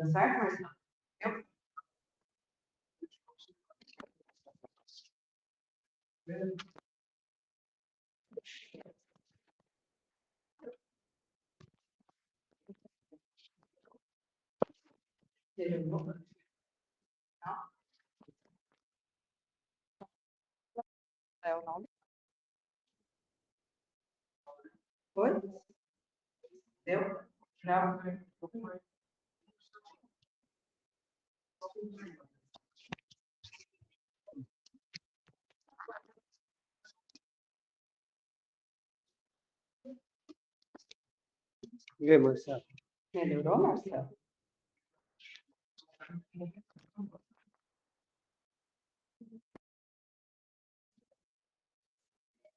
Tá certo, Marcelo? É o nome? Foi? Deu? Já. E aí, Marcelo? Melhorou, Marcelo?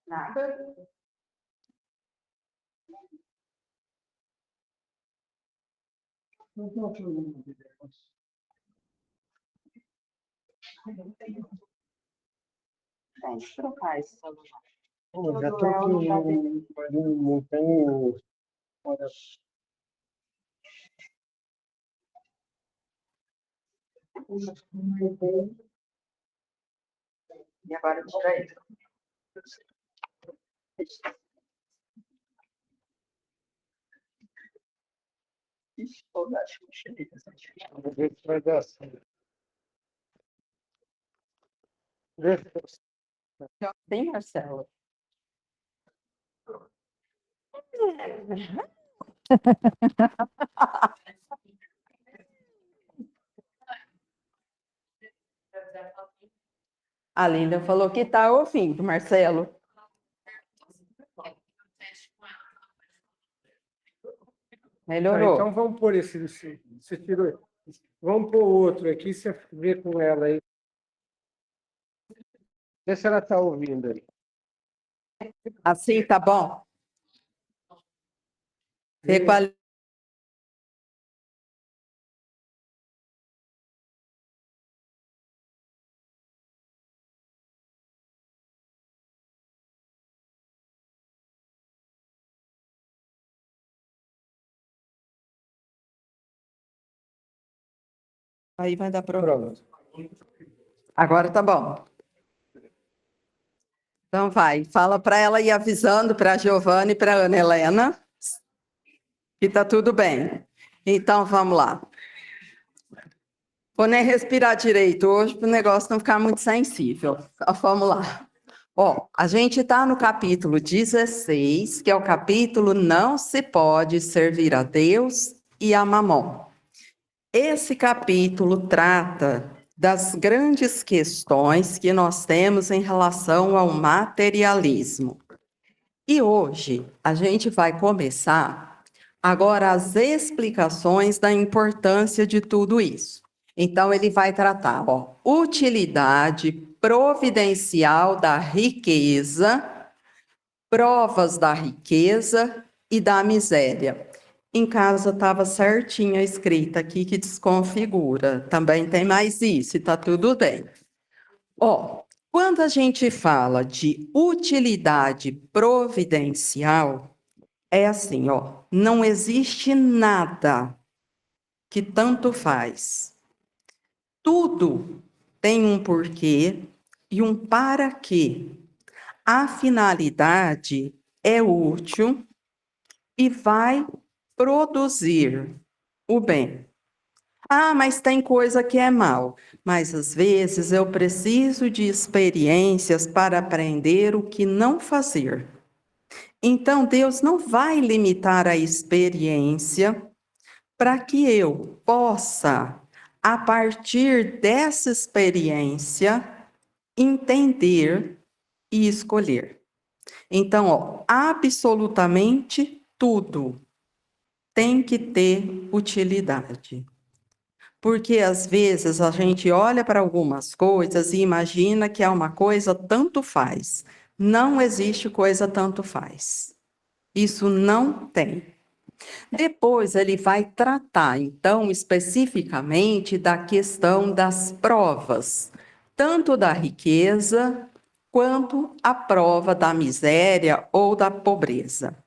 Nada. Tem que trocar esse celular. Pô, já troquei, mas não tenho. Olha, E agora tira ele. Ixi, toda a Xuxa aí, vamos ver se vai dar certo. Tem, Marcelo? A Linda falou que está ouvindo, Marcelo. Tá, Melhorou. então vamos pôr você tirou. Vamos pôr outro aqui, você vê com ela aí. Vê se ela está ouvindo aí. Assim tá bom? Vê com a... Aí vai dar problema. Pronto. Agora tá bom. Então vai, fala para ela ir avisando para a Giovana e para a Ana Helena que tá tudo bem. Então vamos lá. Vou nem respirar direito hoje para o negócio não ficar muito sensível. Então, vamos lá. Ó, a gente está no capítulo 16, que é o capítulo Não se pode servir a Deus e a Mamon. Esse capítulo trata das grandes questões que nós temos em relação ao materialismo. E hoje a gente vai começar agora as explicações da importância de tudo isso. Então ele vai tratar, ó, utilidade providencial da riqueza, provas da riqueza e da miséria. Em casa estava certinha escrita aqui que desconfigura. Também tem mais isso, e está tudo bem. Ó, quando a gente fala de utilidade providencial, é assim, ó, não existe nada que tanto faz. Tudo tem um porquê e um para quê. A finalidade é útil e vai produzir o bem. Ah, mas tem coisa que é mal. Mas às vezes eu preciso de experiências para aprender o que não fazer. Então Deus não vai limitar a experiência para que eu possa, a partir dessa experiência, entender e escolher. Então, ó, absolutamente tudo tem que ter utilidade. Porque às vezes a gente olha para algumas coisas e imagina que é uma coisa tanto faz. Não existe coisa tanto faz. Isso não tem. Depois ele vai tratar, então, especificamente da questão das provas, tanto da riqueza quanto a prova da miséria ou da pobreza.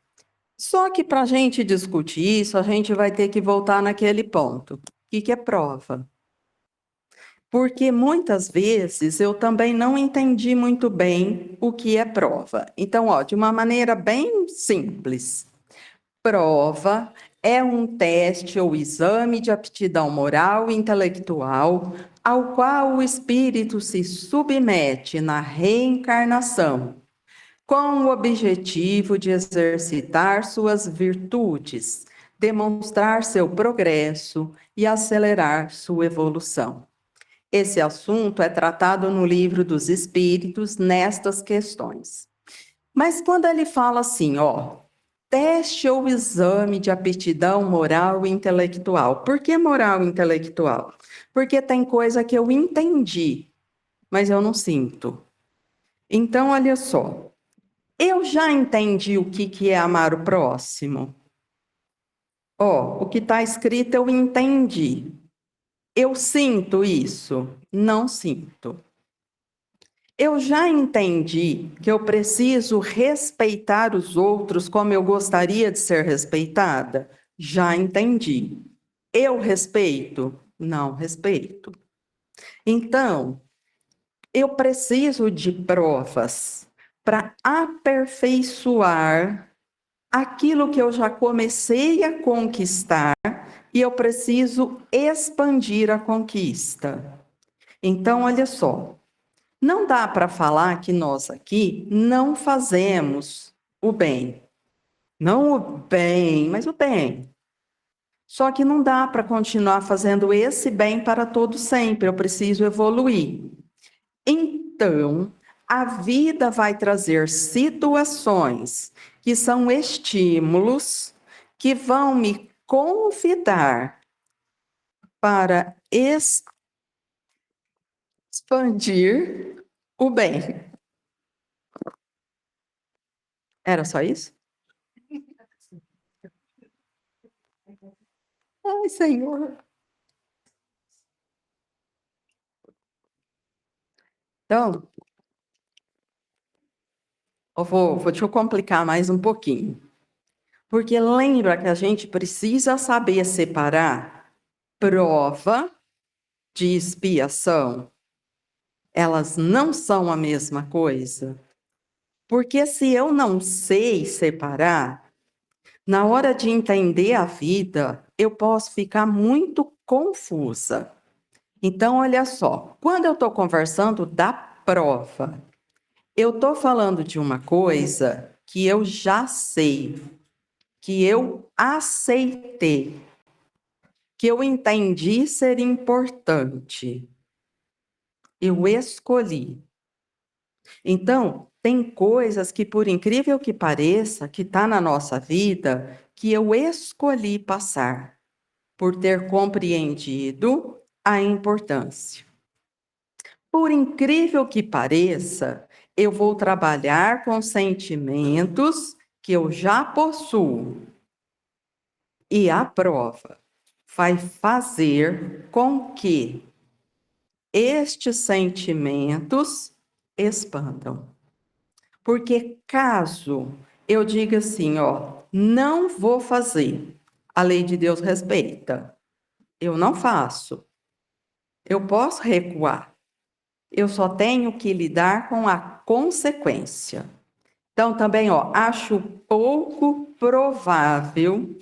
Só que para a gente discutir isso, a gente vai ter que voltar naquele ponto, que é prova. Porque muitas vezes eu também não entendi muito bem o que é prova. Então, ó, de uma maneira bem simples, prova é um teste ou exame de aptidão moral e intelectual ao qual o espírito se submete na reencarnação, com o objetivo de exercitar suas virtudes, demonstrar seu progresso e acelerar sua evolução. Esse assunto é tratado no Livro dos Espíritos nestas questões. Mas quando ele fala assim, ó, teste ou exame de aptidão moral e intelectual. Por que moral e intelectual? Porque tem coisa que eu entendi, mas eu não sinto. Então, olha só, eu já entendi o que é amar o próximo. Ó, o que está escrito eu entendi. Eu sinto isso? Não sinto. Eu já entendi que eu preciso respeitar os outros como eu gostaria de ser respeitada? Já entendi. Eu respeito? Não respeito. Então, eu preciso de provas para aperfeiçoar aquilo que eu já comecei a conquistar e eu preciso expandir a conquista. Então, olha só. Não dá para falar que nós aqui não fazemos o bem. Não o bem, mas o bem. Só que não dá para continuar fazendo esse bem para todo sempre. Eu preciso evoluir. Então, a vida vai trazer situações que são estímulos que vão me convidar para expandir o bem. Era só isso? Ai, Senhor. Então, deixa eu complicar mais um pouquinho. Porque lembra que a gente precisa saber separar prova de expiação. Elas não são a mesma coisa. Porque se eu não sei separar, na hora de entender a vida, eu posso ficar muito confusa. Então, olha só, quando eu estou conversando da prova, eu estou falando de uma coisa que eu já sei, que eu aceitei, que eu entendi ser importante. Eu escolhi. Então, tem coisas que, por incrível que pareça, que está na nossa vida, que eu escolhi passar, por ter compreendido a importância. Por incrível que pareça, eu vou trabalhar com sentimentos que eu já possuo. E a prova vai fazer com que estes sentimentos expandam. Porque caso eu diga assim, ó, não vou fazer, a lei de Deus respeita. Eu não faço. Eu posso recuar. Eu só tenho que lidar com a consequência. Então, também, ó, acho pouco provável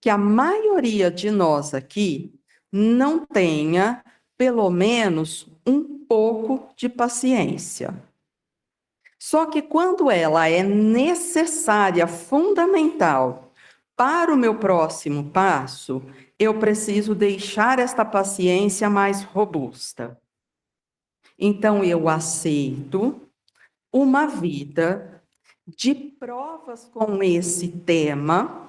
que a maioria de nós aqui não tenha, pelo menos, um pouco de paciência. Só que quando ela é necessária, fundamental para o meu próximo passo, eu preciso deixar esta paciência mais robusta. Então, eu aceito uma vida de provas com esse tema,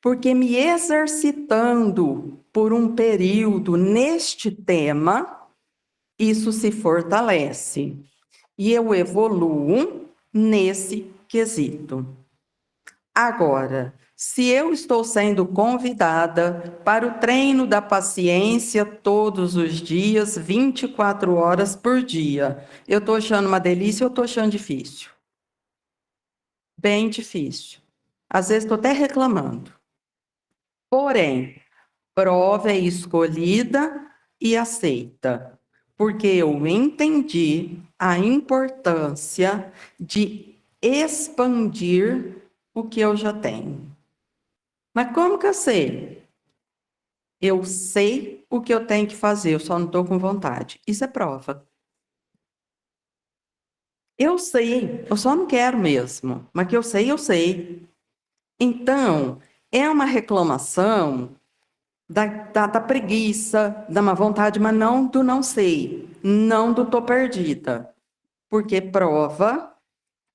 porque me exercitando por um período neste tema, isso se fortalece. E eu evoluo nesse quesito. Agora, se eu estou sendo convidada para o treino da paciência todos os dias, 24 horas por dia, eu estou achando uma delícia ou estou achando difícil? Bem difícil. Às vezes estou até reclamando. Porém, Prova é escolhida e aceita, porque eu entendi a importância de expandir o que eu já tenho. Mas como que eu sei? Eu sei o que eu tenho que fazer, eu só não estou com vontade. Isso é prova. Eu sei, eu só não quero mesmo, mas que eu sei, eu sei. Então, é uma reclamação da preguiça, da má vontade, mas não do não sei, não do tô perdida. Porque prova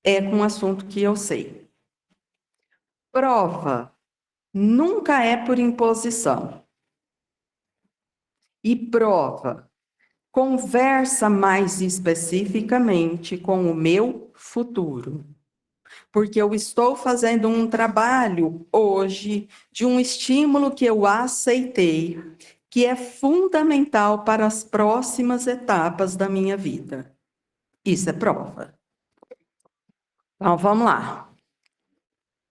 é com um assunto que eu sei. Prova nunca é por imposição. E prova conversa mais especificamente com o meu futuro. Porque eu estou fazendo um trabalho hoje de um estímulo que eu aceitei, que é fundamental para as próximas etapas da minha vida. Isso é prova. Então, vamos lá.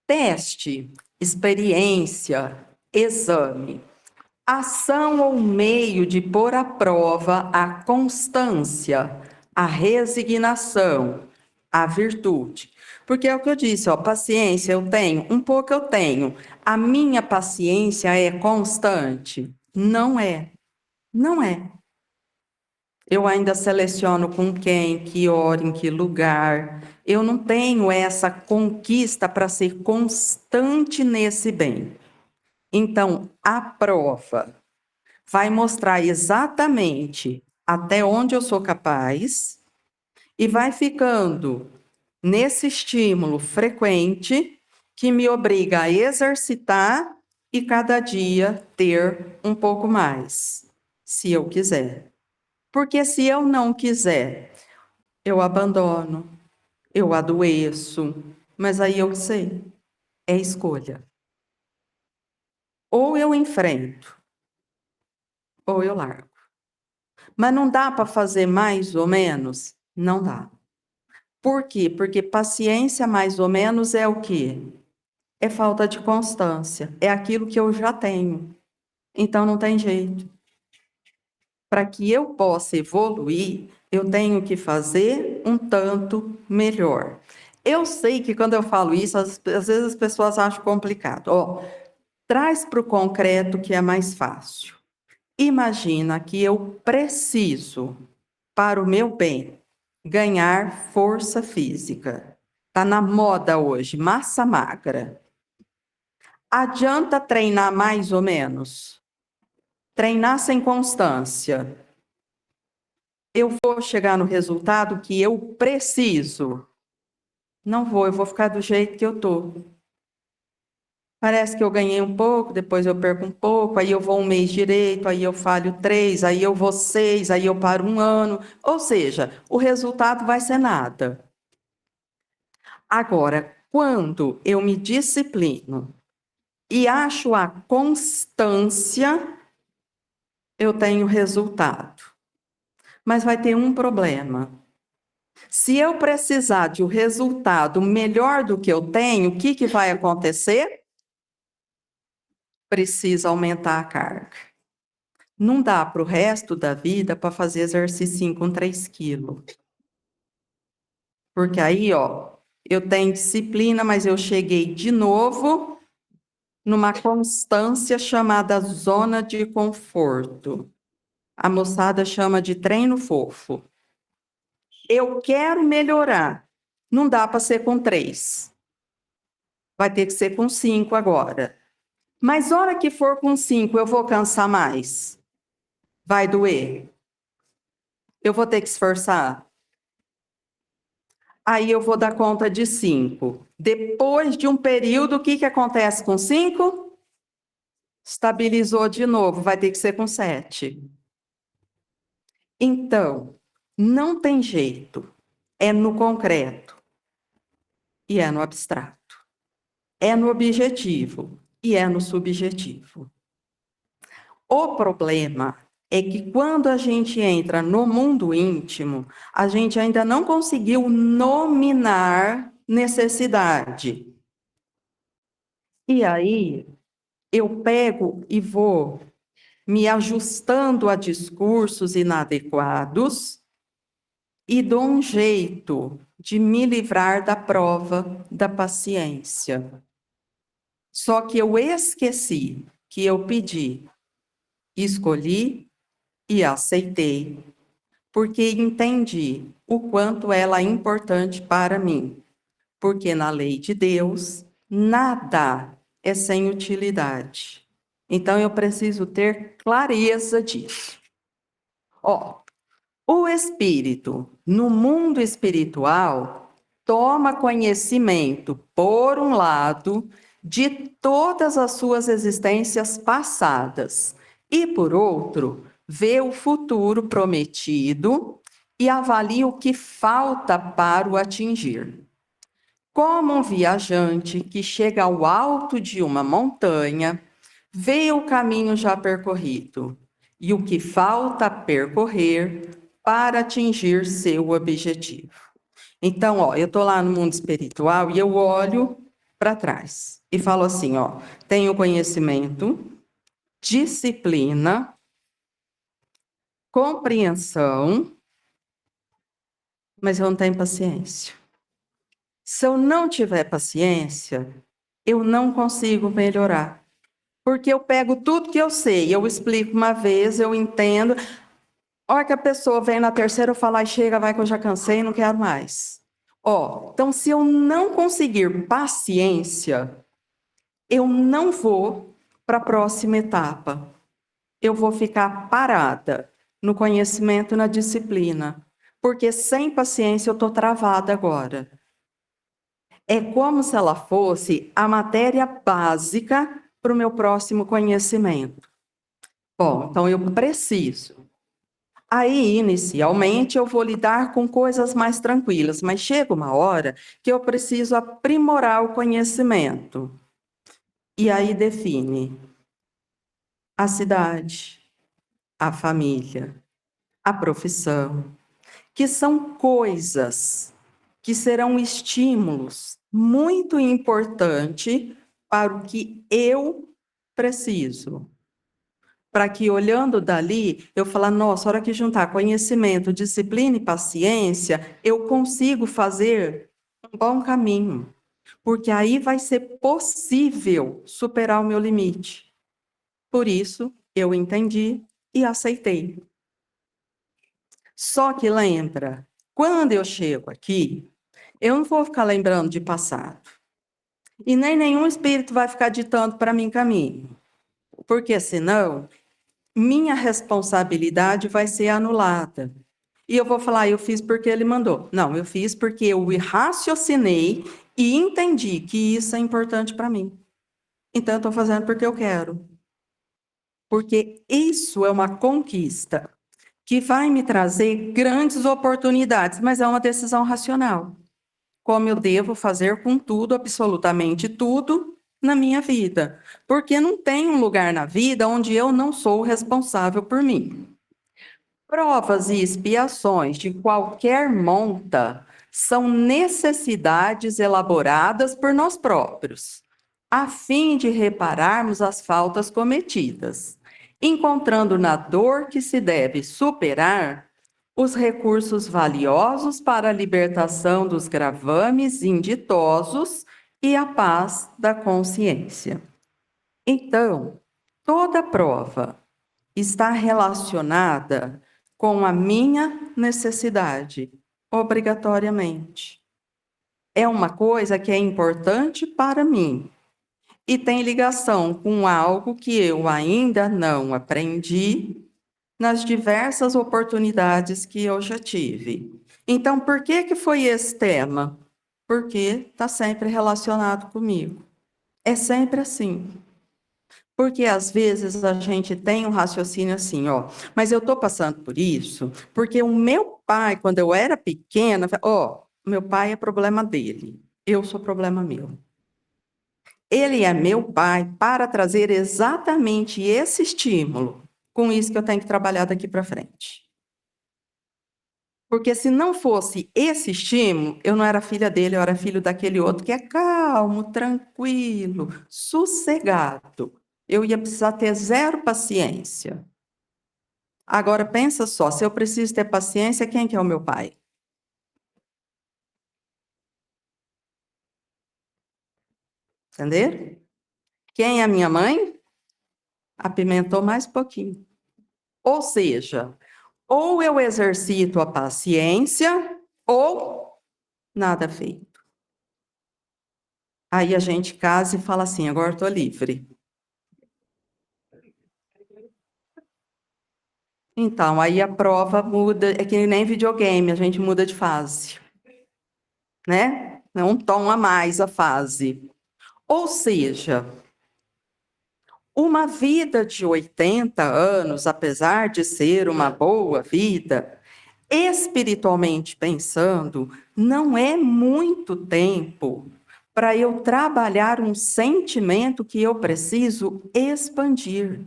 Teste, experiência, exame. Ação ou meio de pôr à prova a constância, a resignação, a virtude. Porque é o que eu disse, ó, paciência eu tenho, um pouco eu tenho. A minha paciência é constante? Não é. Não é. Eu ainda seleciono com quem, que hora, em que lugar. Eu não tenho essa conquista para ser constante nesse bem. Então, a prova vai mostrar exatamente até onde eu sou capaz e vai ficando nesse estímulo frequente que me obriga a exercitar e cada dia ter um pouco mais, se eu quiser. Porque se eu não quiser, eu abandono, eu adoeço, mas aí eu sei, é escolha. Ou eu enfrento, ou eu largo. Mas não dá para fazer mais ou menos? Não dá. Por quê? Porque paciência mais ou menos é o quê? É falta de constância. É aquilo que eu já tenho. Então não tem jeito. Para que eu possa evoluir, eu tenho que fazer um tanto melhor. Eu sei que quando eu falo isso, às vezes as pessoas acham complicado. Ó, traz para o concreto que é mais fácil. Imagina que eu preciso, para o meu bem, ganhar força física. Está na moda hoje, massa magra. Adianta treinar mais ou menos? Treinar sem constância. Eu vou chegar no resultado que eu preciso? Não vou, eu vou ficar do jeito que eu estou. Parece que eu ganhei um pouco, depois eu perco um pouco, aí eu vou um mês direito, aí eu falho 3, aí eu vou 6, aí eu paro um ano. Ou seja, o resultado vai ser nada. Agora, quando eu me disciplino e acho a constância, eu tenho resultado. Mas vai ter um problema. Se eu precisar de um resultado melhor do que eu tenho, o que vai acontecer? Precisa aumentar a carga. Não dá para o resto da vida para fazer exercício com 3 quilos. Porque aí, ó, eu tenho disciplina, mas eu cheguei de novo numa constância chamada zona de conforto. A moçada chama de treino fofo. Eu quero melhorar. Não dá para ser com 3. Vai ter que ser com 5 agora. Mas hora que for com 5, eu vou cansar mais. Vai doer. Eu vou ter que esforçar. Aí eu vou dar conta de 5. Depois de um período, o que acontece com 5? Estabilizou de novo, vai ter que ser com 7. Então, não tem jeito. É no concreto e é no abstrato. É no objetivo e é no subjetivo. O problema é que quando a gente entra no mundo íntimo, a gente ainda não conseguiu nominar necessidade. E aí, eu pego e vou me ajustando a discursos inadequados e dou um jeito de me livrar da prova da paciência. Só que eu esqueci que eu pedi, escolhi e aceitei, porque entendi o quanto ela é importante para mim. Porque na lei de Deus, nada é sem utilidade. Então eu preciso ter clareza disso. Ó, o espírito, no mundo espiritual, toma conhecimento, por um lado, de todas as suas existências passadas, e por outro, vê o futuro prometido e avalia o que falta para o atingir. Como um viajante que chega ao alto de uma montanha, vê o caminho já percorrido e o que falta percorrer para atingir seu objetivo. Então, ó, eu estou lá no mundo espiritual e eu olho para trás e falo assim, ó, tenho conhecimento, disciplina, compreensão, mas eu não tenho paciência. Se eu não tiver paciência, eu não consigo melhorar. Porque eu pego tudo que eu sei, eu explico uma vez, eu entendo. A hora que a pessoa vem na terceira, eu falo, ai, chega, vai que eu já cansei, não quero mais. Ó, então se eu não conseguir paciência, eu não vou para a próxima etapa. Eu vou ficar parada no conhecimento e na disciplina. Porque sem paciência eu estou travada agora. É como se ela fosse a matéria básica para o meu próximo conhecimento. Bom, então eu preciso. Aí, inicialmente, eu vou lidar com coisas mais tranquilas, mas chega uma hora que eu preciso aprimorar o conhecimento. E aí define a cidade, a família, a profissão, que são coisas que serão estímulos muito importantes para o que eu preciso. Para que, olhando dali, eu falar, nossa, a hora que juntar conhecimento, disciplina e paciência, eu consigo fazer um bom caminho. Porque aí vai ser possível superar o meu limite. Por isso, eu entendi e aceitei. Só que lembra, quando eu chego aqui, eu não vou ficar lembrando de passado. E nem nenhum espírito vai ficar ditando para mim caminho. Porque senão, minha responsabilidade vai ser anulada. E eu vou falar, eu fiz porque ele mandou. Não, eu fiz porque eu raciocinei e entendi que isso é importante para mim. Então, eu estou fazendo porque eu quero. Porque isso é uma conquista que vai me trazer grandes oportunidades, mas é uma decisão racional. Como eu devo fazer com tudo, absolutamente tudo, na minha vida. Porque não tem um lugar na vida onde eu não sou responsável por mim. Provas e expiações de qualquer monta são necessidades elaboradas por nós próprios, a fim de repararmos as faltas cometidas, encontrando na dor que se deve superar os recursos valiosos para a libertação dos gravames inditosos e a paz da consciência. Então, toda prova está relacionada com a minha necessidade, obrigatoriamente. É uma coisa que é importante para mim e tem ligação com algo que eu ainda não aprendi nas diversas oportunidades que eu já tive. Então, por que foi esse tema? Porque está sempre relacionado comigo. É sempre assim. Porque às vezes a gente tem um raciocínio assim, ó, mas eu estou passando por isso, porque o meu pai, quando eu era pequena, ó, meu pai é problema dele, eu sou problema meu. Ele é meu pai para trazer exatamente esse estímulo. Com isso que eu tenho que trabalhar daqui para frente. Porque se não fosse esse estímulo, eu não era filha dele, eu era filho daquele outro que é calmo, tranquilo, sossegado. eu ia precisar ter zero paciência. Agora, pensa só, se eu preciso ter paciência, quem que é o meu pai? Entenderam? Quem é a minha mãe? Apimentou mais um pouquinho. Ou seja, ou eu exercito a paciência, ou nada feito. Aí a gente casa e fala assim, agora estou livre. Então, aí a prova muda, é que nem videogame, a gente muda de fase, né? É um tom a mais a fase. Ou seja, uma vida de 80 anos, apesar de ser uma boa vida, espiritualmente pensando, não é muito tempo para eu trabalhar um sentimento que eu preciso expandir.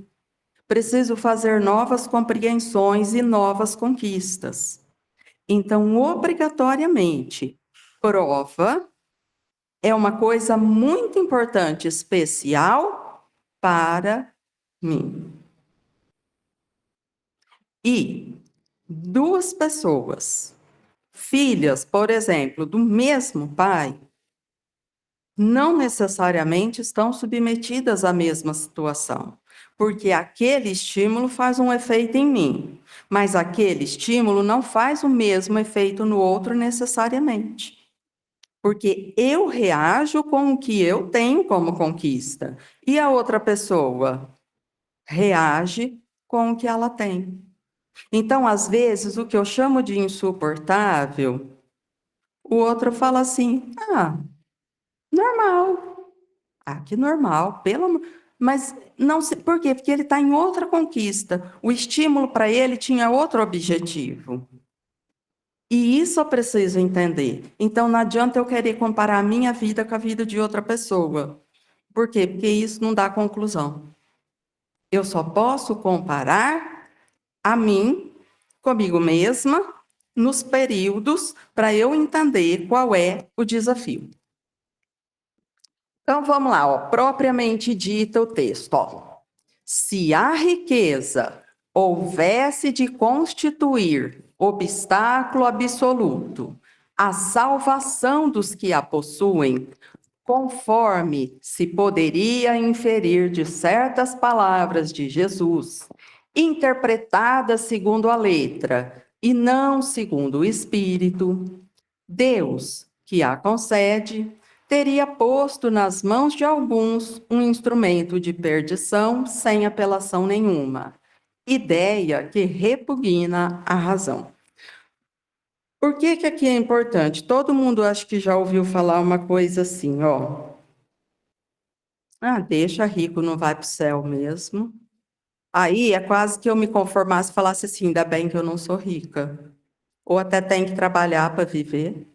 Preciso fazer novas compreensões e novas conquistas. Então, obrigatoriamente, prova é uma coisa muito importante, especial para mim. E duas pessoas, filhas, por exemplo, do mesmo pai, não necessariamente estão submetidas à mesma situação, porque aquele estímulo faz um efeito em mim, mas aquele estímulo não faz o mesmo efeito no outro necessariamente. Porque eu reajo com o que eu tenho como conquista, e a outra pessoa reage com o que ela tem. Então, às vezes, o que eu chamo de insuportável, o outro fala assim: ah, normal. Ah, que normal, pelo amor. Mas não se. Por quê? Porque ele está em outra conquista. O estímulo para ele tinha outro objetivo. E isso eu preciso entender. Então, não adianta eu querer comparar a minha vida com a vida de outra pessoa. Por quê? Porque isso não dá conclusão. Eu só posso comparar a mim, comigo mesma, nos períodos, para eu entender qual é o desafio. Então, vamos lá, ó, propriamente dito o texto. Ó. Se a riqueza houvesse de constituir obstáculo absoluto à salvação dos que a possuem, conforme se poderia inferir de certas palavras de Jesus, interpretadas segundo a letra e não segundo o Espírito, Deus, que a concede, teria posto nas mãos de alguns um instrumento de perdição sem apelação nenhuma, ideia que repugna a razão. Por que que aqui é importante? Todo mundo acho que já ouviu falar uma coisa assim, ó. Ah, deixa rico, não vai para o céu mesmo. Aí é quase que eu me conformasse e falasse assim, ainda bem que eu não sou rica. Ou até tenho que trabalhar para viver.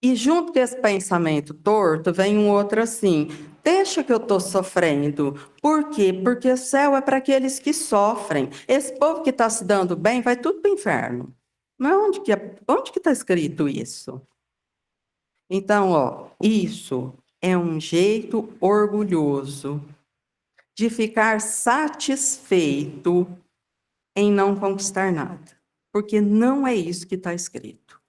E junto com esse pensamento torto, vem um outro assim, deixa que eu estou sofrendo. Por quê? Porque o céu é para aqueles que sofrem. Esse povo que está se dando bem vai tudo para o inferno. Mas onde que está escrito isso? Então, ó, isso é um jeito orgulhoso de ficar satisfeito em não conquistar nada, porque não é isso que está escrito.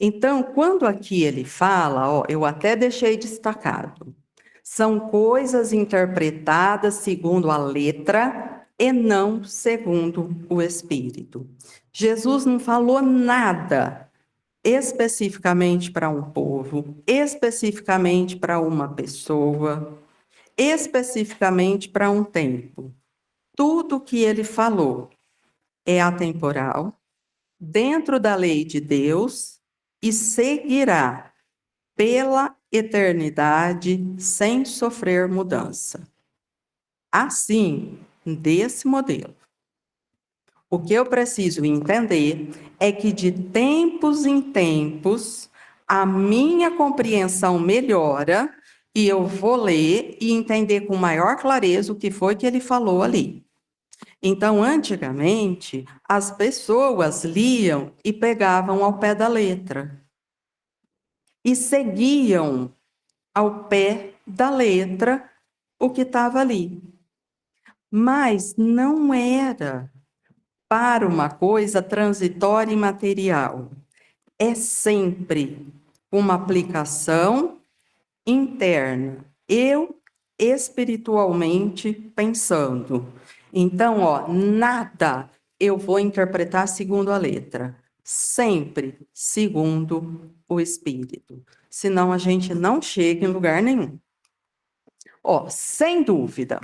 Então, quando aqui ele fala, ó, eu até deixei destacado, são coisas interpretadas segundo a letra e não segundo o Espírito. Jesus não falou nada especificamente para um povo, especificamente para uma pessoa, especificamente para um tempo. Tudo que ele falou é atemporal, dentro da lei de Deus e seguirá pela eternidade sem sofrer mudança. Assim, desse modelo. O que eu preciso entender é que de tempos em tempos a minha compreensão melhora e eu vou ler e entender com maior clareza o que foi que ele falou ali. Então, antigamente, as pessoas liam e pegavam ao pé da letra e seguiam ao pé da letra o que estava ali. Mas não era para uma coisa transitória e material. É sempre uma aplicação interna. Eu espiritualmente pensando. Então, nada eu vou interpretar segundo a letra. Sempre segundo o espírito. Senão a gente não chega em lugar nenhum. Sem dúvida,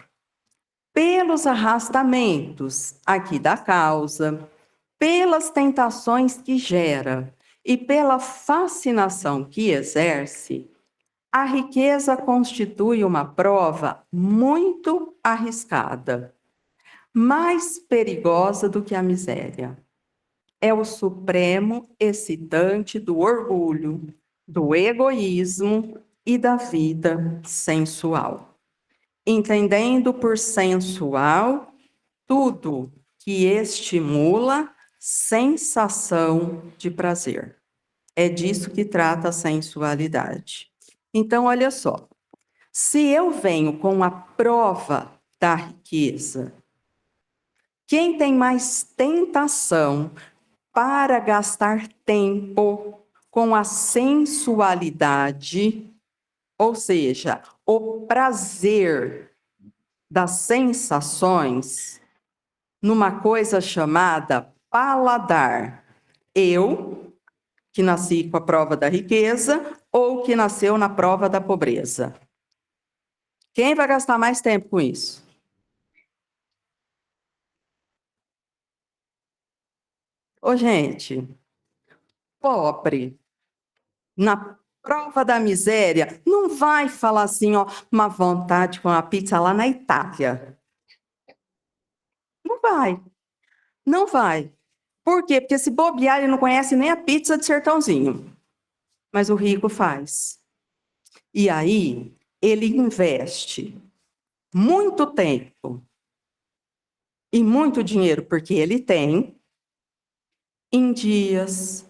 pelos arrastamentos aqui da causa, pelas tentações que gera e pela fascinação que exerce, a riqueza constitui uma prova muito arriscada, mais perigosa do que a miséria. É o supremo excitante do orgulho, do egoísmo e da vida sensual. Entendendo por sensual tudo que estimula sensação de prazer. É disso que trata a sensualidade. Então, olha só. Se eu venho com a prova da riqueza, quem tem mais tentação para gastar tempo com a sensualidade, ou seja, o prazer das sensações, numa coisa chamada paladar? Eu, que nasci com a prova da riqueza, ou que nasceu na prova da pobreza? Quem vai gastar mais tempo com isso? Gente, pobre, na prova da miséria, não vai falar assim, uma vontade com a pizza lá na Itália. Não vai, não vai. Por quê? Porque se bobear, ele não conhece nem a pizza de Sertãozinho. Mas o rico faz. E aí, ele investe muito tempo e muito dinheiro, porque ele tem, em dias,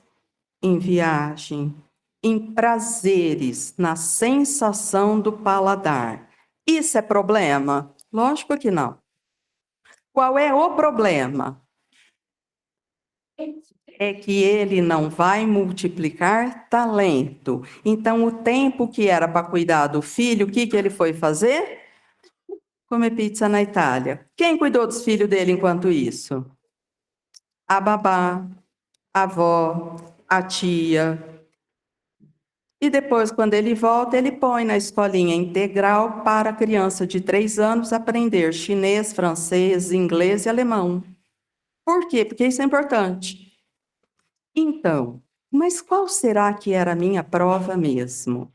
em viagem, em prazeres, na sensação do paladar. Isso é problema? Lógico que não. Qual é o problema? É que ele não vai multiplicar talento. Então, o tempo que era para cuidar do filho, o que ele foi fazer? Comer pizza na Itália. Quem cuidou dos filhos dele enquanto isso? A babá, a avó, a tia. E depois, quando ele volta, ele põe na escolinha integral para a criança de 3 anos aprender chinês, francês, inglês e alemão. Por quê? Porque isso é importante. Então, mas qual será que era a minha prova mesmo?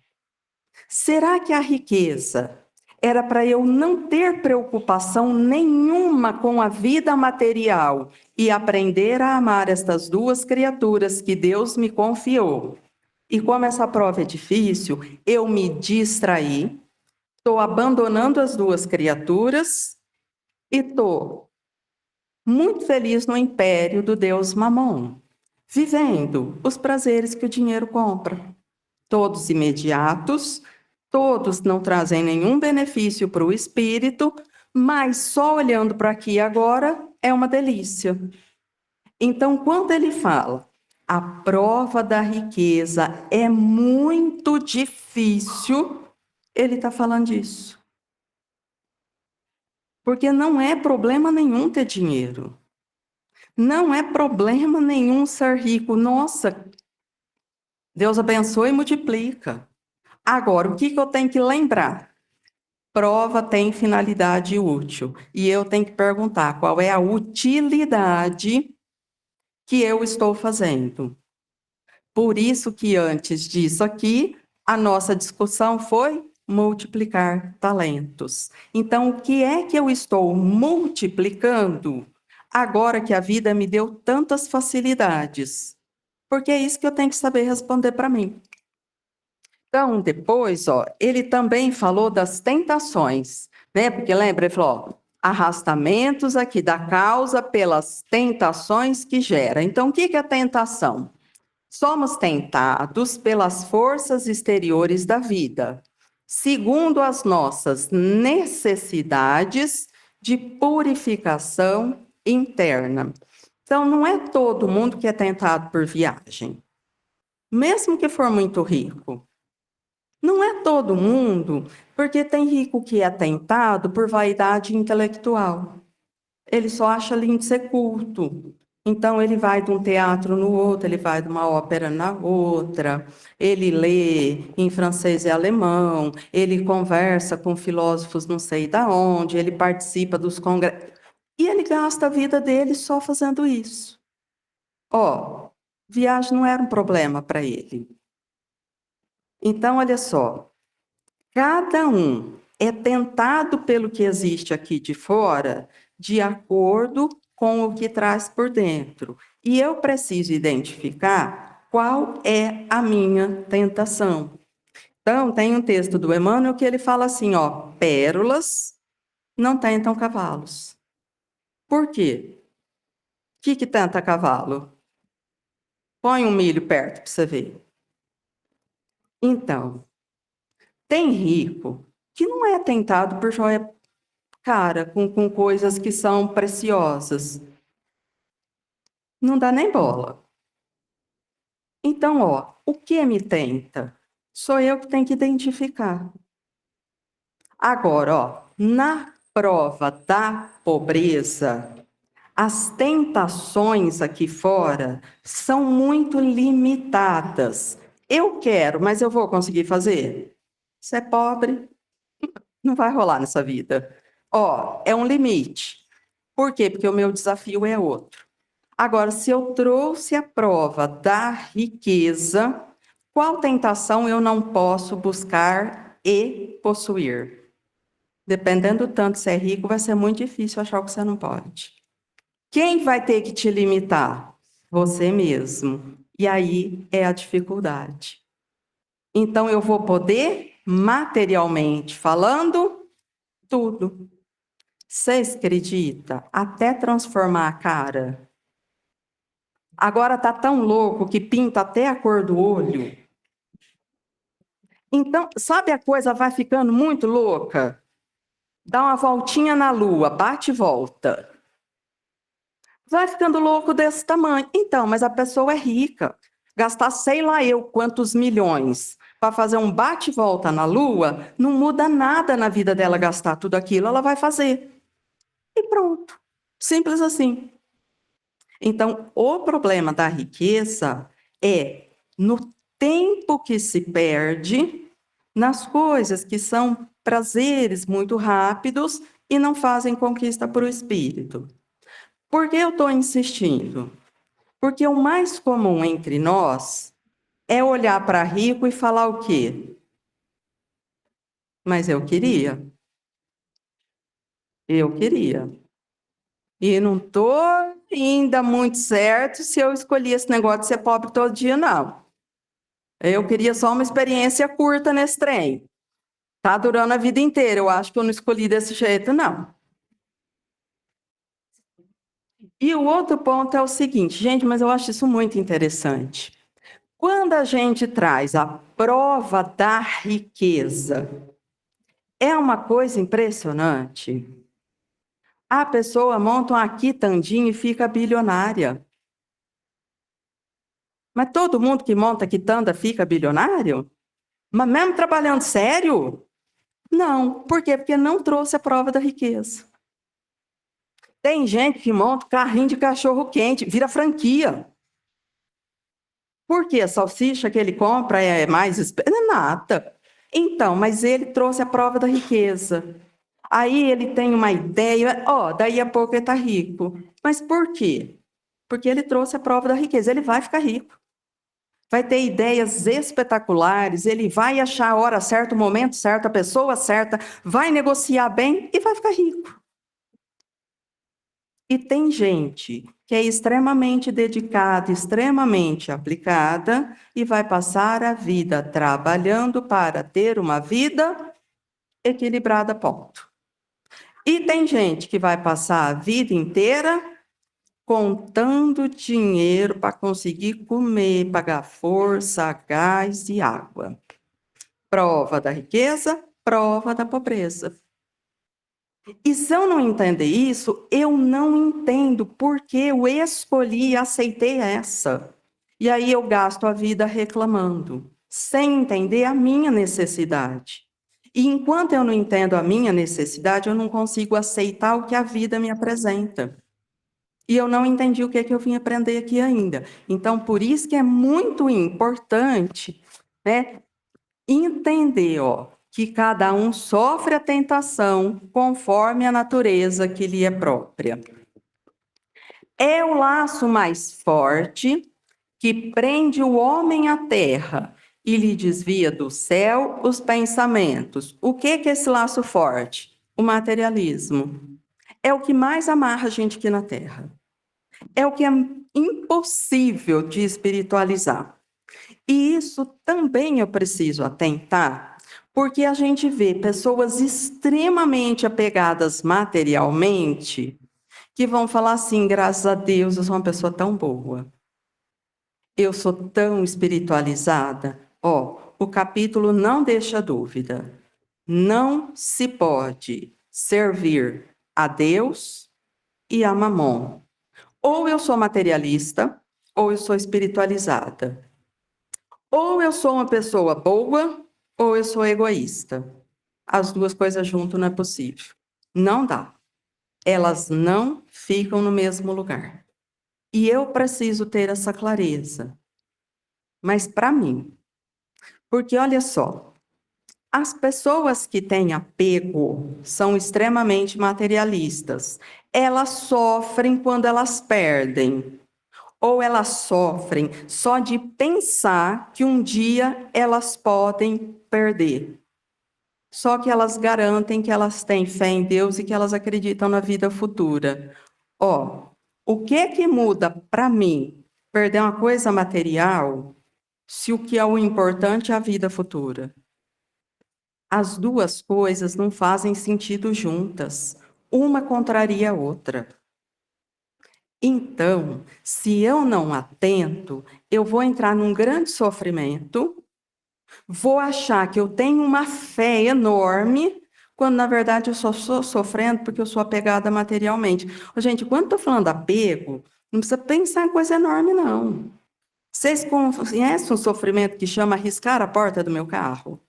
Será que a riqueza era para eu não ter preocupação nenhuma com a vida material e aprender a amar estas duas criaturas que Deus me confiou? E como essa prova é difícil, eu me distraí, estou abandonando as duas criaturas e estou muito feliz no império do Deus Mamon, vivendo os prazeres que o dinheiro compra. Todos imediatos, todos não trazem nenhum benefício para o espírito, mas só olhando para aqui agora é uma delícia. Então, quando ele fala, a prova da riqueza é muito difícil, ele está falando disso. Porque não é problema nenhum ter dinheiro. Não é problema nenhum ser rico. Nossa, Deus abençoe e multiplica. Agora, o que eu tenho que lembrar? Prova tem finalidade útil. E eu tenho que perguntar qual é a utilidade que eu estou fazendo. Por isso que antes disso aqui, a nossa discussão foi multiplicar talentos. Então, o que é que eu estou multiplicando agora que a vida me deu tantas facilidades? Porque é isso que eu tenho que saber responder para mim. Então, depois, ele também falou das tentações, né? Porque lembra, ele falou, arrastamentos aqui da causa pelas tentações que gera. Então, o que é tentação? Somos tentados pelas forças exteriores da vida, segundo as nossas necessidades de purificação interna. Então, não é todo mundo que é tentado por viagem, mesmo que for muito rico. Não é todo mundo, porque tem rico que é tentado por vaidade intelectual. Ele só acha lindo ser culto. Então, ele vai de um teatro no outro, ele vai de uma ópera na outra, ele lê em francês e alemão, ele conversa com filósofos não sei da onde, ele participa dos congressos. E ele gasta a vida dele só fazendo isso. Ó, viagem não era um problema para ele. Então, olha só, cada um é tentado pelo que existe aqui de fora, de acordo com o que traz por dentro. E eu preciso identificar qual é a minha tentação. Então, tem um texto do Emmanuel que ele fala assim, ó, pérolas não tentam cavalos. Por quê? O que tenta cavalo? Põe um milho perto para você ver. Então, tem rico que não é tentado por joia cara, com coisas que são preciosas. Não dá nem bola. Então, ó, o que me tenta? Sou eu que tenho que identificar. Agora, ó, na prova da pobreza, as tentações aqui fora são muito limitadas. Eu quero, mas eu vou conseguir fazer? Você é pobre, não vai rolar nessa vida. Ó, é um limite. Por quê? Porque o meu desafio é outro. Agora, se eu trouxe a prova da riqueza, qual tentação eu não posso buscar e possuir? Dependendo do tanto se é rico, vai ser muito difícil achar o que você não pode. Quem vai ter que te limitar? Você mesmo. E aí é a dificuldade. Então, eu vou poder, materialmente falando, tudo. Vocês acreditam? Até transformar a cara. Agora tá tão louco que pinta até a cor do olho. Então, sabe a coisa vai ficando muito louca? Dá uma voltinha na lua, bate e volta. Vai ficando louco desse tamanho. Então, mas a pessoa é rica. Gastar sei lá eu quantos milhões para fazer um bate e volta na lua, não muda nada na vida dela gastar tudo aquilo, ela vai fazer. E pronto. Simples assim. Então, o problema da riqueza é no tempo que se perde nas coisas que são prazeres muito rápidos e não fazem conquista para o espírito. Por que eu estou insistindo? Porque o mais comum entre nós é olhar para rico e falar o quê? Mas eu queria. Eu queria. E não estou ainda muito certo se eu escolhi esse negócio de ser pobre todo dia, não. Eu queria só uma experiência curta nesse trem. Tá durando a vida inteira. Eu acho que eu não escolhi desse jeito, não. E o outro ponto é o seguinte, gente, mas eu acho isso muito interessante. Quando a gente traz a prova da riqueza, é uma coisa impressionante. A pessoa monta uma quitandinha e fica bilionária. Mas todo mundo que monta quitanda fica bilionário? Mas mesmo trabalhando sério? Não. Por quê? Porque não trouxe a prova da riqueza. Tem gente que monta carrinho de cachorro-quente, vira franquia. Por quê? A salsicha que ele compra é mais... Não é nada. Então, mas ele trouxe a prova da riqueza. Aí ele tem uma ideia, ó, daí a pouco ele está rico. Mas por quê? Porque ele trouxe a prova da riqueza. Ele vai ficar rico. Vai ter ideias espetaculares, ele vai achar a hora certa, o momento certo, a pessoa certa, vai negociar bem e vai ficar rico. E tem gente que é extremamente dedicada, extremamente aplicada e vai passar a vida trabalhando para ter uma vida equilibrada, ponto. E tem gente que vai passar a vida inteira contando dinheiro para conseguir comer, pagar força, gás e água. prova da riqueza, prova da pobreza. E se eu não entender isso, eu não entendo porque eu escolhi e aceitei essa. E aí eu gasto a vida reclamando, sem entender a minha necessidade. E enquanto eu não entendo a minha necessidade, eu não consigo aceitar o que a vida me apresenta. E eu não entendi o que é que eu vim aprender aqui ainda. Então, por isso que é muito importante, né, entender, ó, que cada um sofre a tentação conforme a natureza que lhe é própria. É o laço mais forte que prende o homem à terra e lhe desvia do céu os pensamentos. O que é esse laço forte? O materialismo. É o que mais amarra a gente aqui na terra. É o que é impossível de espiritualizar. E isso também eu preciso atentar, porque a gente vê pessoas extremamente apegadas materialmente que vão falar assim: graças a Deus, eu sou uma pessoa tão boa. Eu sou tão espiritualizada. Ó, o capítulo não deixa dúvida. Não se pode servir a Deus e a Mamon. Ou eu sou materialista, ou eu sou espiritualizada. Ou eu sou uma pessoa boa, ou eu sou egoísta. As duas coisas juntas não é possível. Não dá. Elas não ficam no mesmo lugar. E eu preciso ter essa clareza. Mas para mim, porque olha só, as pessoas que têm apego são extremamente materialistas. Elas sofrem quando elas perdem. Ou elas sofrem só de pensar que um dia elas podem perder. Só que elas garantem que elas têm fé em Deus e que elas acreditam na vida futura. Ó, o que muda para mim perder uma coisa material se o que é o importante é a vida futura? As duas coisas não fazem sentido juntas. Uma contraria a outra. Então, se eu não atento, eu vou entrar num grande sofrimento, vou achar que eu tenho uma fé enorme, quando na verdade eu só estou sofrendo porque eu sou apegada materialmente. Ô, gente, quando estou falando apego, não precisa pensar em coisa enorme, não. Vocês conhecem um sofrimento que chama riscar a porta do meu carro?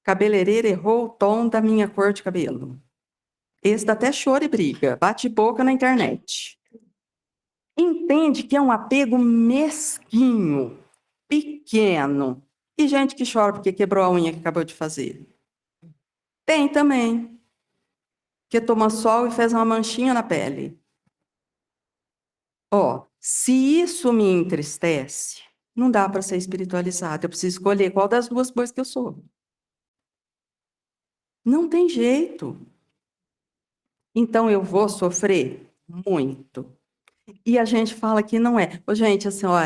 Cabeleireiro errou o tom da minha cor de cabelo. Esse dá até choro e briga, bate boca na internet. Entende que é um apego mesquinho, pequeno. E gente que chora porque quebrou a unha que acabou de fazer. Tem também. Que toma sol e fez uma manchinha na pele. Ó, se isso me entristece, não dá para ser espiritualizado. Eu preciso escolher qual das duas coisas que eu sou. Não tem jeito. Então eu vou sofrer muito. E a gente fala que não é. Ô, gente, assim, ó,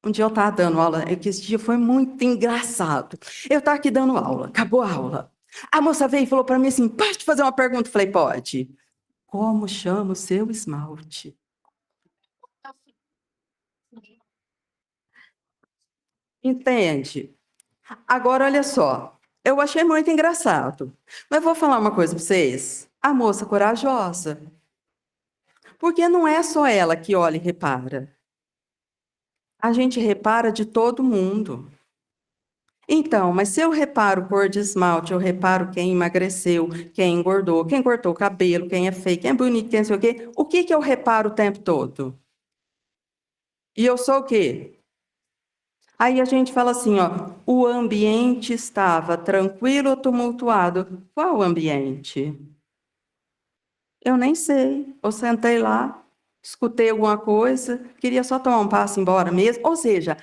um dia eu estava dando aula, que esse dia foi muito engraçado. Eu estava aqui dando aula, acabou a aula. A moça veio e falou para mim assim: pode te fazer uma pergunta? Eu falei: pode. Como chama o seu esmalte? Entende? Agora, olha só. Eu achei muito engraçado. Mas vou falar uma coisa para vocês. A moça corajosa. Porque não é só ela que olha e repara. A gente repara de todo mundo. Então, mas se eu reparo cor de esmalte, eu reparo quem emagreceu, quem engordou, quem cortou o cabelo, quem é feio, quem é bonito, quem não sei o que que eu reparo o tempo todo? E eu sou o quê? Aí a gente fala assim, ó, o ambiente estava tranquilo ou tumultuado? Qual ambiente? Eu nem sei. Eu sentei lá, escutei alguma coisa, queria só tomar um passo embora mesmo. Ou seja,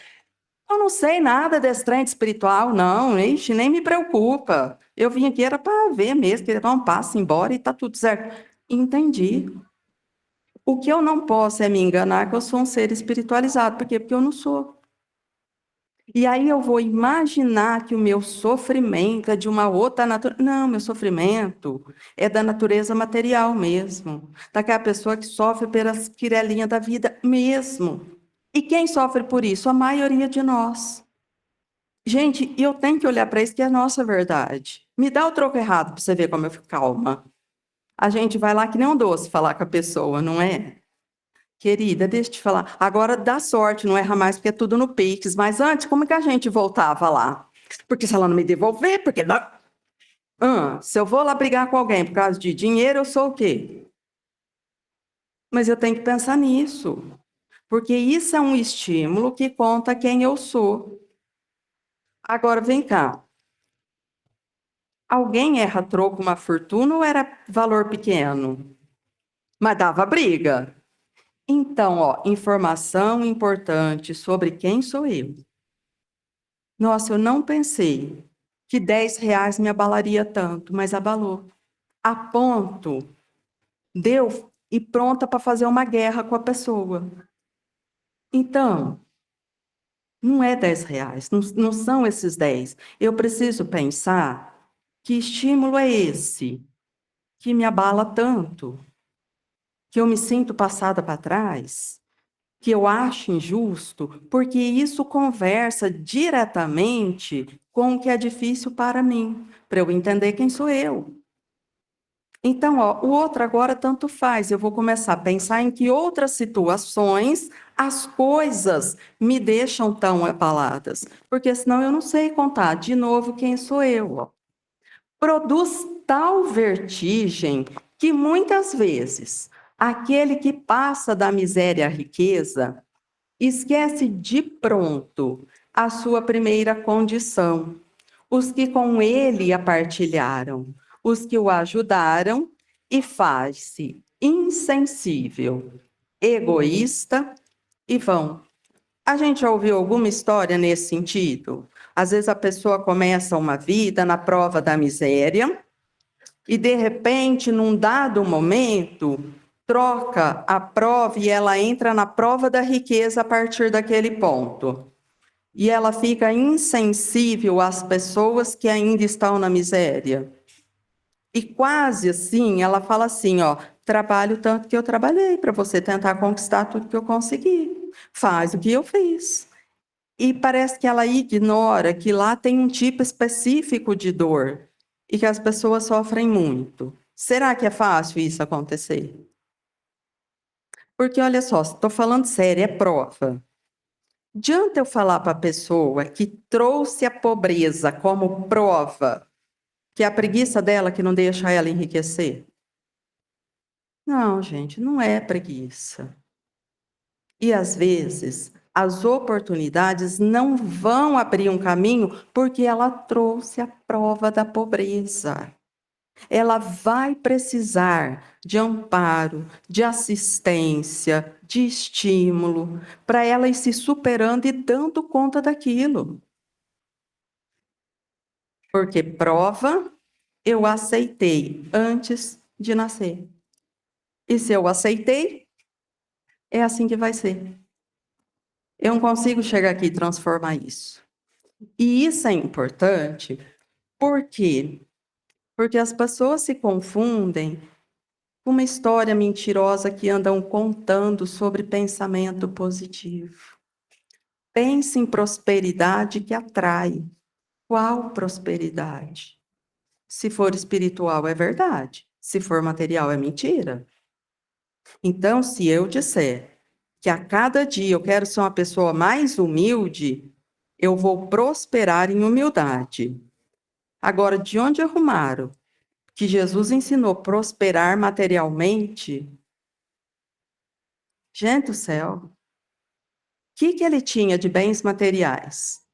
eu não sei nada desse trem de espiritual, não. Ixi, nem me preocupa. Eu vim aqui era para ver mesmo, queria dar um passo embora e tá tudo certo. Entendi. O que eu não posso é me enganar que eu sou um ser espiritualizado. Por quê? Porque eu não sou. E aí eu vou imaginar que o meu sofrimento é de uma outra natureza. Não, meu sofrimento é da natureza material mesmo. Daquela pessoa que sofre pelas quirelinhas da vida mesmo. E quem sofre por isso? A maioria de nós. Gente, eu tenho que olhar para isso que é a nossa verdade. Me dá o troco errado para você ver como eu fico calma. A gente vai lá que nem um doce falar com a pessoa, não é? Querida, deixa eu te falar. Agora dá sorte, não erra mais, porque é tudo no Pix. Mas antes, como que a gente voltava lá? Porque se ela não me devolver, porque... se eu vou lá brigar com alguém por causa de dinheiro, eu sou o quê? Mas eu tenho que pensar nisso. Porque isso é um estímulo que conta quem eu sou. Agora, vem cá. Alguém erra troco uma fortuna ou era valor pequeno? Mas dava briga. Então, ó, informação importante sobre quem sou eu. Nossa, eu não pensei que R$ 10 me abalaria tanto, mas abalou. A ponto de eu ir pronta para fazer uma guerra com a pessoa. Então, não é R$ 10, não são esses 10. Eu preciso pensar que estímulo é esse que me abala tanto, que eu me sinto passada para trás, que eu acho injusto, porque isso conversa diretamente com o que é difícil para mim, para eu entender quem sou eu. Então, ó, o outro agora tanto faz. Eu vou começar a pensar em que outras situações as coisas me deixam tão abaladas, porque senão eu não sei contar de novo quem sou eu. Ó. Produz tal vertigem que muitas vezes aquele que passa da miséria à riqueza esquece de pronto a sua primeira condição, os que com ele a partilharam, os que o ajudaram, e faz-se insensível, egoísta e vão. A gente já ouviu alguma história nesse sentido? Às vezes a pessoa começa uma vida na prova da miséria e, de repente, num dado momento, troca a prova e ela entra na prova da riqueza a partir daquele ponto. E ela fica insensível às pessoas que ainda estão na miséria. E quase assim, ela fala assim, ó, trabalho tanto que eu trabalhei para você tentar conquistar tudo que eu consegui. Faz o que eu fiz. E parece que ela ignora que lá tem um tipo específico de dor e que as pessoas sofrem muito. Será que é fácil isso acontecer? Porque olha só, estou falando sério, é prova. Adianta eu falar para a pessoa que trouxe a pobreza como prova, que é a preguiça dela que não deixa ela enriquecer? Não, gente, não é preguiça. E às vezes as oportunidades não vão abrir um caminho porque ela trouxe a prova da pobreza. Ela vai precisar de amparo, de assistência, de estímulo, para ela ir se superando e dando conta daquilo. Porque prova eu aceitei antes de nascer. E se eu aceitei, é assim que vai ser. Eu não consigo chegar aqui e transformar isso. E isso é importante, por quê? Porque as pessoas se confundem com uma história mentirosa que andam contando sobre pensamento positivo. Pense em prosperidade que atrai. Qual prosperidade? Se for espiritual, é verdade. Se for material, é mentira. Então, se eu disser que a cada dia eu quero ser uma pessoa mais humilde, eu vou prosperar em humildade. Agora, de onde arrumaram que Jesus ensinou prosperar materialmente? Gente do céu, o que ele tinha de bens materiais?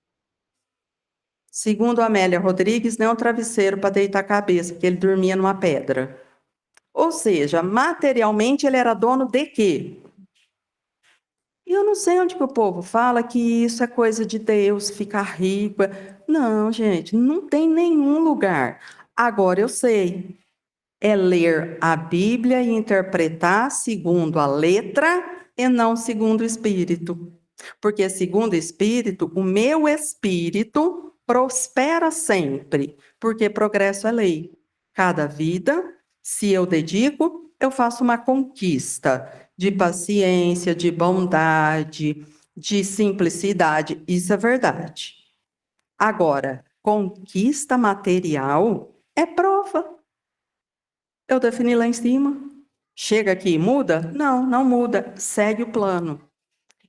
Segundo Amélia Rodrigues, não é um travesseiro para deitar a cabeça, porque ele dormia numa pedra. Ou seja, materialmente ele era dono de quê? E eu não sei onde que o povo fala que isso é coisa de Deus, ficar rico. Não, gente, não tem nenhum lugar. Agora eu sei, é ler a Bíblia e interpretar segundo a letra e não segundo o Espírito. Porque segundo o Espírito, o meu espírito prospera sempre, porque progresso é lei. Cada vida, se eu dedico, eu faço uma conquista de paciência, de bondade, de simplicidade. Isso é verdade. Agora, conquista material é prova. Eu defini lá em cima. Chega aqui e muda? Não, não muda. Segue o plano.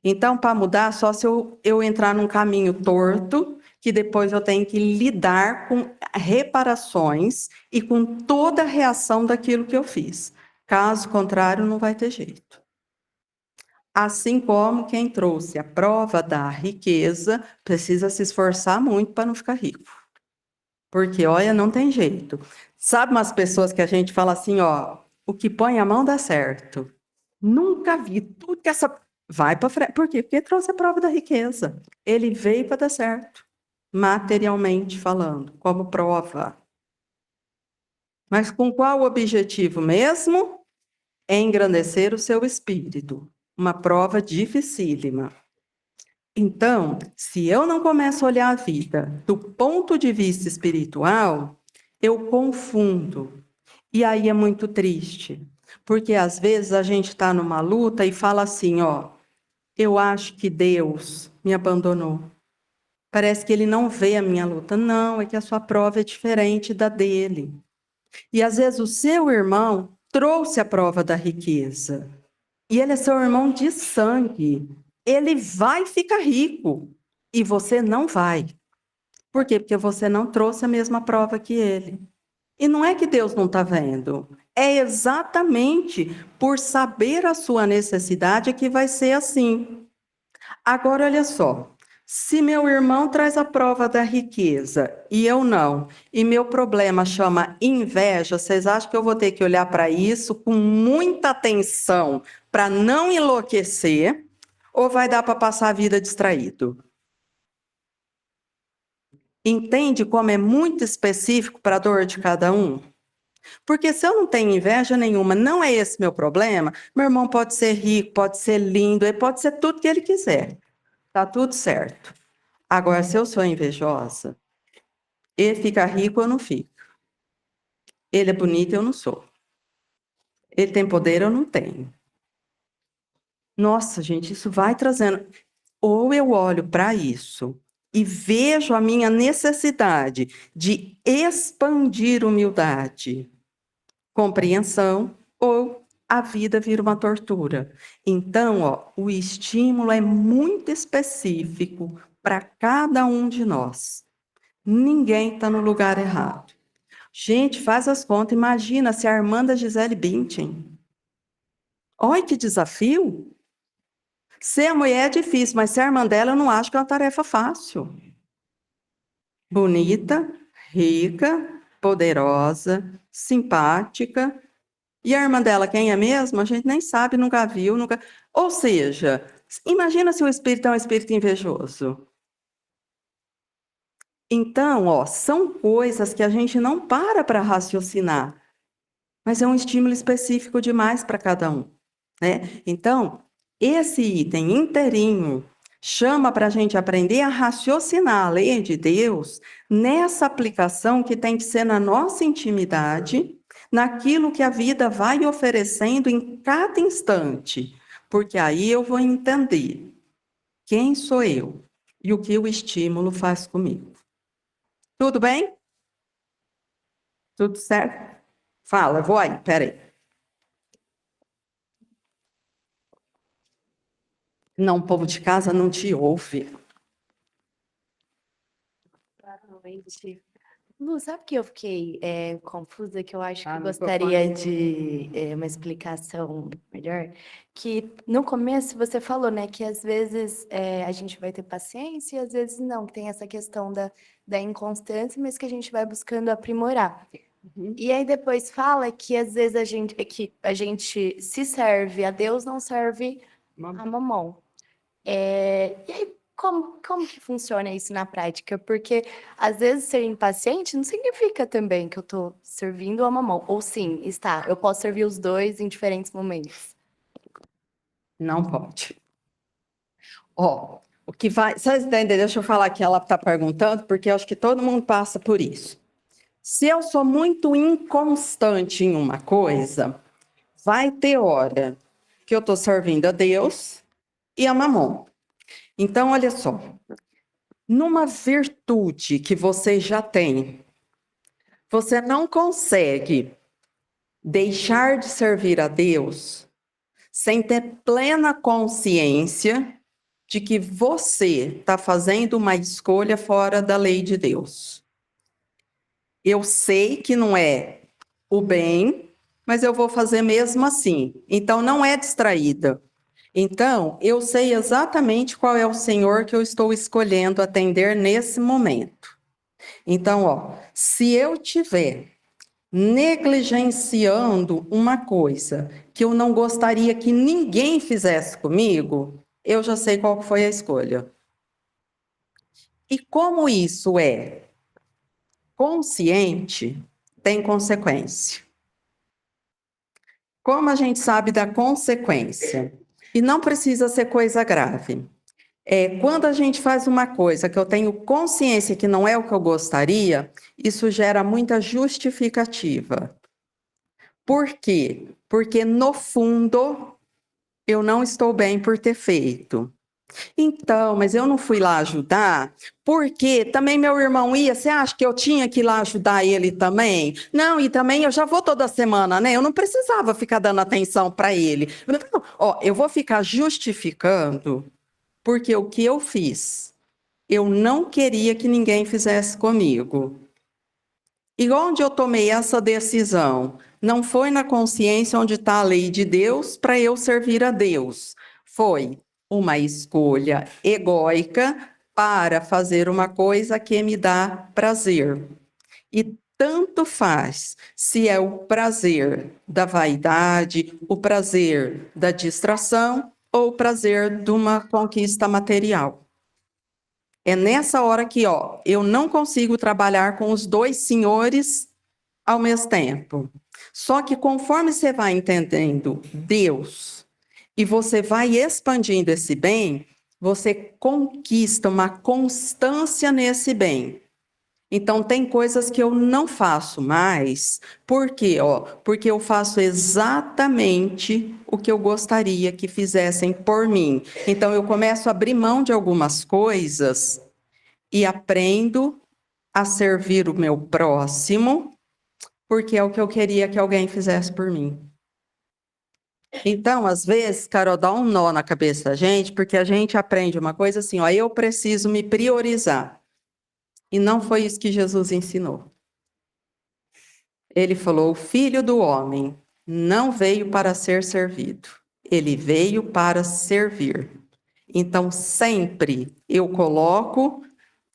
Então, para mudar, só se eu entrar num caminho torto, que depois eu tenho que lidar com reparações e com toda a reação daquilo que eu fiz. Caso contrário, não vai ter jeito. Assim como quem trouxe a prova da riqueza precisa se esforçar muito para não ficar rico. Porque, olha, não tem jeito. Sabe umas pessoas que a gente fala assim, ó, o que põe a mão dá certo. Nunca vi tudo que essa... Vai para frente. Por quê? Porque trouxe a prova da riqueza. Ele veio para dar certo. Materialmente falando, como prova. Mas com qual objetivo mesmo? Engrandecer o seu espírito. Uma prova dificílima. Então, se eu não começo a olhar a vida do ponto de vista espiritual, eu confundo. E aí é muito triste. Porque às vezes a gente está numa luta e fala assim, ó, eu acho que Deus me abandonou. Parece que ele não vê a minha luta. Não, é que a sua prova é diferente da dele. E às vezes o seu irmão trouxe a prova da riqueza. E ele é seu irmão de sangue. Ele vai ficar rico. E você não vai. Por quê? Porque você não trouxe a mesma prova que ele. E não é que Deus não está vendo. É exatamente por saber a sua necessidade que vai ser assim. Agora, olha só. Se meu irmão traz a prova da riqueza e eu não, e meu problema chama inveja, vocês acham que eu vou ter que olhar para isso com muita atenção para não enlouquecer, ou vai dar para passar a vida distraído? Entende como é muito específico para a dor de cada um? Porque se eu não tenho inveja nenhuma, não é esse meu problema, meu irmão pode ser rico, pode ser lindo, ele pode ser tudo que ele quiser. Tá tudo certo. Agora, se eu sou invejosa, ele fica rico, eu não fico. Ele é bonito, eu não sou. Ele tem poder, eu não tenho. Nossa, gente, isso vai trazendo. Ou eu olho para isso e vejo a minha necessidade de expandir humildade, compreensão, ou a vida vira uma tortura. Então, ó, o estímulo é muito específico para cada um de nós. Ninguém está no lugar errado. Gente, faz as contas. Imagina se a irmã da Gisele Bündchen. Olha que desafio. Ser a mulher é difícil, mas ser a irmã dela eu não acho que é uma tarefa fácil. Bonita, rica, poderosa, simpática. E a irmã dela, quem é mesmo? A gente nem sabe, nunca viu, nunca. Ou seja, imagina se o espírito é um espírito invejoso. Então, ó, são coisas que a gente não para raciocinar, mas é um estímulo específico demais para cada um, né? Então, esse item inteirinho chama para a gente aprender a raciocinar a lei de Deus nessa aplicação que tem que ser na nossa intimidade, naquilo que a vida vai oferecendo em cada instante, porque aí eu vou entender quem sou eu e o que o estímulo faz comigo. Tudo bem? Tudo certo? Fala, vou aí, peraí. Não, o povo de casa não te ouve. Claramente. Lu, sabe que eu fiquei confusa, que eu acho que Ah, eu no gostaria de uma explicação melhor? Que no começo você falou, né, que às vezes a gente vai ter paciência e às vezes não, que tem essa questão da inconstância, mas que a gente vai buscando aprimorar. Uhum. E aí depois fala que às vezes que a gente se serve a Deus, não serve a mamão. E aí, como que funciona isso na prática? Porque, às vezes, ser impaciente não significa também que eu estou servindo a mamão. Ou sim, está, eu posso servir os dois em diferentes momentos. Não pode. Ó, o que vai. Vocês entendem? Deixa eu falar que ela está perguntando, porque eu acho que todo mundo passa por isso. Se eu sou muito inconstante em uma coisa, vai ter hora que eu estou servindo a Deus e a mamon. Então, olha só. numa virtude que você já tem, você não consegue deixar de servir a Deus sem ter plena consciência de que você está fazendo uma escolha fora da lei de Deus. Eu sei que não é o bem, mas eu vou fazer mesmo assim. Então, não é distraída. Então, eu sei exatamente qual é o Senhor que eu estou escolhendo atender nesse momento. Então, se eu tiver negligenciando uma coisa que eu não gostaria que ninguém fizesse comigo, eu já sei qual foi a escolha. E como isso é consciente, tem consequência. Como a gente sabe da consequência? E não precisa ser coisa grave. Quando a gente faz uma coisa que eu tenho consciência que não é o que eu gostaria, isso gera muita justificativa. Por quê? Porque, no fundo, eu não estou bem por ter feito. Então, mas eu não fui lá ajudar, porque também meu irmão ia, você acha que eu tinha que ir lá ajudar ele também? Não, e também eu já vou toda semana, né? Eu não precisava ficar dando atenção para ele. Eu vou ficar justificando, porque o que eu fiz, eu não queria que ninguém fizesse comigo. E onde eu tomei essa decisão? Não foi na consciência onde está a lei de Deus para eu servir a Deus. Foi uma escolha egóica para fazer uma coisa que me dá prazer. E tanto faz se é o prazer da vaidade, o prazer da distração ou o prazer de uma conquista material. É nessa hora que, eu não consigo trabalhar com os dois senhores ao mesmo tempo. Só que conforme você vai entendendo Deus e você vai expandindo esse bem, você conquista uma constância nesse bem. Então, tem coisas que eu não faço mais. Por quê? Porque eu faço exatamente o que eu gostaria que fizessem por mim. Então, eu começo a abrir mão de algumas coisas e aprendo a servir o meu próximo, porque é o que eu queria que alguém fizesse por mim. Então, às vezes, Carol, dá um nó na cabeça da gente, porque a gente aprende uma coisa assim, eu preciso me priorizar. E não foi isso que Jesus ensinou. Ele falou: o Filho do Homem não veio para ser servido, ele veio para servir. Então, sempre eu coloco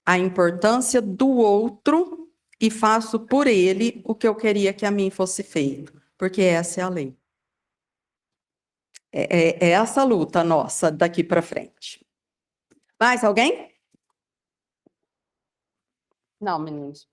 a importância do outro e faço por ele o que eu queria que a mim fosse feito, porque essa é a lei. É essa luta nossa daqui para frente. Mais alguém? Não, meninos.